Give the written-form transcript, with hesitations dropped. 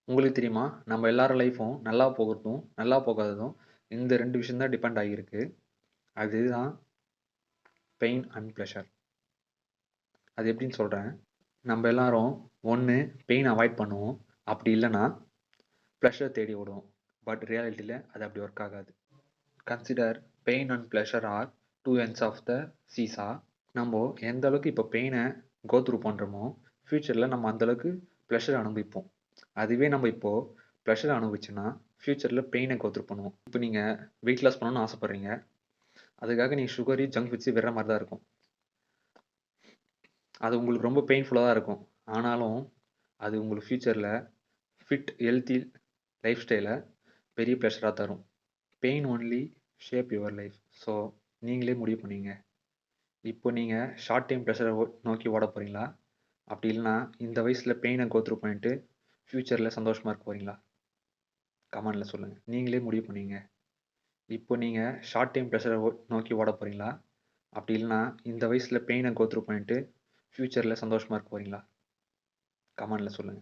உங்களுக்கு தெரியுமா? நம்ம எல்லார் லைஃப்பும் நல்லா போகறதும், நல்லா போகாததும் இந்த 2 விஷயம் தான் டிபெண்ட் ஆகியிருக்கு. அதுதான் பெயின் அண்ட் ப்ளஷர். அது எப்படின்னு சொல்றேன். நம்ம எல்லாரும் ஒண்ணு பெயின் அவாய்ட் பண்ணுவோம். அப்படி இல்லன்னா, ப்ளஷர் தேடி ஓடுவோம். பட் ரியாலிட்டில அது அப்படி ஒர்க் ஆகாது. Consider pain and pleasure are 2 ends of the seesaw. நம்ம எந்த அளவுக்கு இப்போ பெயினை கோ த்ரூ பண்ணுறோமோ, ஃப்யூச்சரில் நம்ம அந்த அளவுக்கு ப்ளஷர் அனுபவிப்போம். அதுவே நம்ம இப்போ ப்ளஷர் அனுபவிச்சோன்னா, ஃப்யூச்சரில் பெயினை கோ த்ரூ பண்ணுவோம். இப்போ நீங்கள் வெயிட் லாஸ் பண்ணணும்னு ஆசைப்பட்றீங்க. அதுக்காக நீங்கள் சுகரி, ஜங்க் ஃபுட்ஸு விடுற மாதிரி தான் இருக்கும். அது உங்களுக்கு ரொம்ப பெயின்ஃபுல்லாக தான் இருக்கும். ஆனாலும் அது உங்களுக்கு ஃப்யூச்சரில் ஃபிட், ஹெல்த்தி லைஃப் ஸ்டைலை பெரிய ப்ளஷராக தரும். Pain only shape your life. So நீங்களே முடிவு பண்ணீங்க. இப்போ நீங்கள் ஷார்ட் டைம் ப்ளஷரை நோக்கி ஓட போகிறீங்களா? அப்படி இல்லைனா இந்த வயசில் பெயினை கோ த்ரூ பண்ணிட்டு ஃப்யூச்சரில் சந்தோஷமாக இருக்க போகிறீங்களா? கமெண்டில் சொல்லுங்கள். நீங்களே முடிவு பண்ணீங்க. இப்போ நீங்கள் ஷார்ட் டைம் ப்ளஷரை நோக்கி ஓட போகிறீங்களா? அப்படி இல்லைனா இந்த வயசில் பெயினை கோ த்ரூ பண்ணிட்டு ஃப்யூச்சரில் சந்தோஷமாக இருக்க போகிறீங்களா? கமெண்டில் சொல்லுங்கள்.